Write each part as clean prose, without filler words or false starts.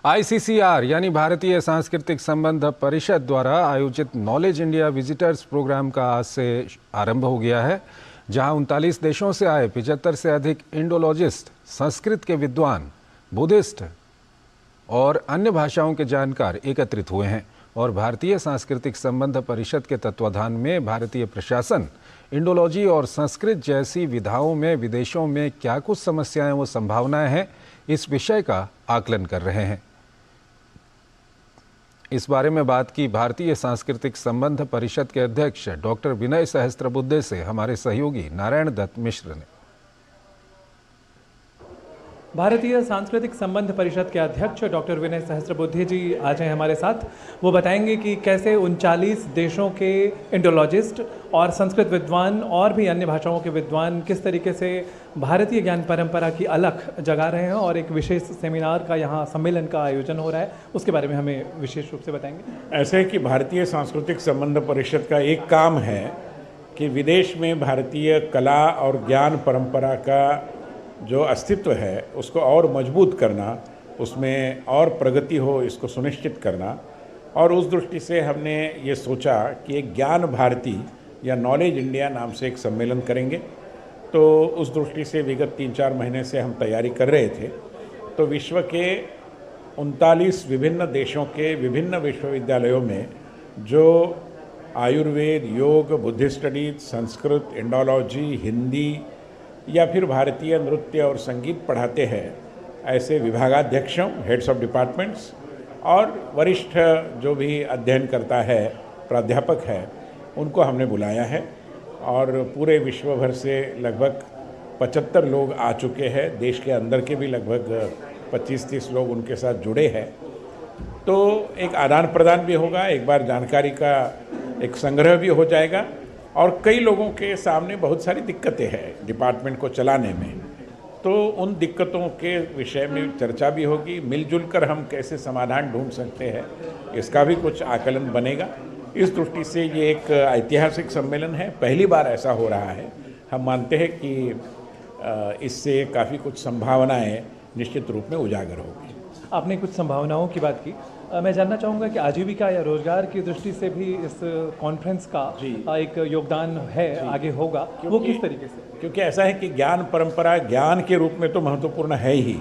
ICCR यानी भारतीय सांस्कृतिक संबंध परिषद द्वारा आयोजित नॉलेज इंडिया विजिटर्स प्रोग्राम का आज से आरंभ हो गया है, जहां 39 देशों से आए 75 से अधिक इंडोलॉजिस्ट, संस्कृत के विद्वान, बुद्धिस्ट और अन्य भाषाओं के जानकार एकत्रित हुए हैं और भारतीय सांस्कृतिक संबंध परिषद के तत्वाधान में भारतीय प्रशासन इंडोलॉजी और संस्कृत जैसी विधाओं में विदेशों में क्या कुछ समस्याएं व संभावनाएं हैं, इस विषय का आकलन कर रहे हैं। इस बारे में बात की भारतीय सांस्कृतिक संबंध परिषद के अध्यक्ष डॉक्टर विनय सहस्त्रबुद्धे से हमारे सहयोगी नारायण दत्त मिश्र ने। भारतीय सांस्कृतिक संबंध परिषद के अध्यक्ष डॉक्टर विनय सहस्त्रबुद्धे जी आज हैं हमारे साथ। वो बताएंगे कि कैसे 39 देशों के इंडोलॉजिस्ट और संस्कृत विद्वान और भी अन्य भाषाओं के विद्वान किस तरीके से भारतीय ज्ञान परंपरा की अलख जगा रहे हैं और एक विशेष सेमिनार का यहाँ सम्मेलन का आयोजन हो रहा है, उसके बारे में हमें विशेष रूप से बताएंगे। ऐसे है कि भारतीय सांस्कृतिक संबंध परिषद का एक काम है कि विदेश में भारतीय कला और ज्ञान परंपरा का जो अस्तित्व है उसको और मजबूत करना, उसमें और प्रगति हो इसको सुनिश्चित करना। और उस दृष्टि से हमने ये सोचा कि एक ज्ञान भारती या नॉलेज इंडिया नाम से एक सम्मेलन करेंगे। तो उस दृष्टि से विगत 3-4 महीने से हम तैयारी कर रहे थे। तो विश्व के 39 विभिन्न देशों के विभिन्न विश्वविद्यालयों में जो आयुर्वेद, योग, Buddhist studies, Sanskrit, Indology, Hindi या फिर भारतीय नृत्य और संगीत पढ़ाते हैं, ऐसे विभागाध्यक्षों, हेड्स ऑफ डिपार्टमेंट्स और वरिष्ठ जो भी अध्ययन करता है, प्राध्यापक है, उनको हमने बुलाया है। और पूरे विश्व भर से लगभग 75 लोग आ चुके हैं। देश के अंदर के भी लगभग 25-30 लोग उनके साथ जुड़े हैं। तो एक आदान प्रदान भी होगा, एक बार जानकारी का एक संग्रह भी हो जाएगा। और कई लोगों के सामने बहुत सारी दिक्कतें हैं डिपार्टमेंट को चलाने में, तो उन दिक्कतों के विषय में चर्चा भी होगी। मिलजुल कर हम कैसे समाधान ढूंढ सकते हैं, इसका भी कुछ आकलन बनेगा। इस दृष्टि से ये एक ऐतिहासिक सम्मेलन है, पहली बार ऐसा हो रहा है। हम मानते हैं कि इससे काफ़ी कुछ संभावनाएं निश्चित रूप में उजागर होगी। आपने कुछ संभावनाओं की बात की, मैं जानना चाहूँगा कि आजीविका या रोजगार की दृष्टि से भी इस कॉन्फ्रेंस का एक योगदान है, आगे होगा, वो किस तरीके से? क्योंकि ऐसा है कि ज्ञान परंपरा ज्ञान के रूप में तो महत्वपूर्ण है ही,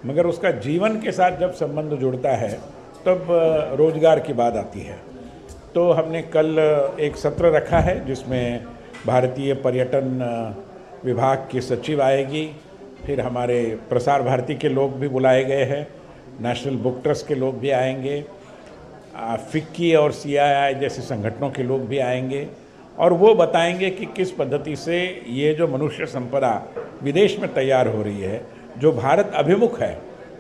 मगर उसका जीवन के साथ जब संबंध जुड़ता है तब रोजगार की बात आती है। तो हमने कल एक सत्र रखा है जिसमें भारतीय पर्यटन विभाग की सचिव आएगी, फिर हमारे प्रसार भारती के लोग भी बुलाए गए हैं, नेशनल बुक ट्रस्ट के लोग भी आएंगे, फिक्की और CII जैसे संगठनों के लोग भी आएंगे और वो बताएंगे कि किस पद्धति से ये जो मनुष्य संपदा विदेश में तैयार हो रही है, जो भारत अभिमुख है।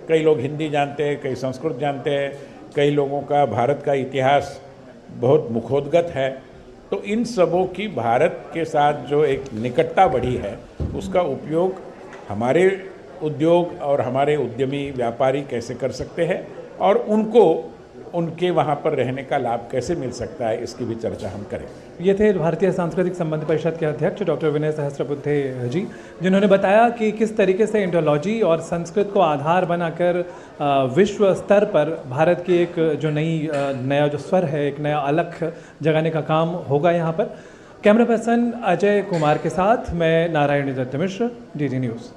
कई लोग हिंदी जानते हैं, कई संस्कृत जानते हैं, कई लोगों का भारत का इतिहास बहुत मुखोद्गत है। तो इन सबों की भारत के साथ जो एक निकटता बढ़ी है, उसका उपयोग हमारे उद्योग और हमारे उद्यमी व्यापारी कैसे कर सकते हैं और उनको उनके वहाँ पर रहने का लाभ कैसे मिल सकता है, इसकी भी चर्चा हम करेंगे। ये थे भारतीय सांस्कृतिक संबंध परिषद के अध्यक्ष डॉक्टर विनय सहस्त्रबुद्धे जी, जिन्होंने बताया कि किस तरीके से इंडोलॉजी और संस्कृत को आधार बनाकर विश्व स्तर पर भारत की एक जो नया जो स्वर है, एक नया अलख जगाने का काम होगा यहाँ पर। कैमरा पर्सन अजय कुमार के साथ मैं नारायण दत्त मिश्र, DD न्यूज़।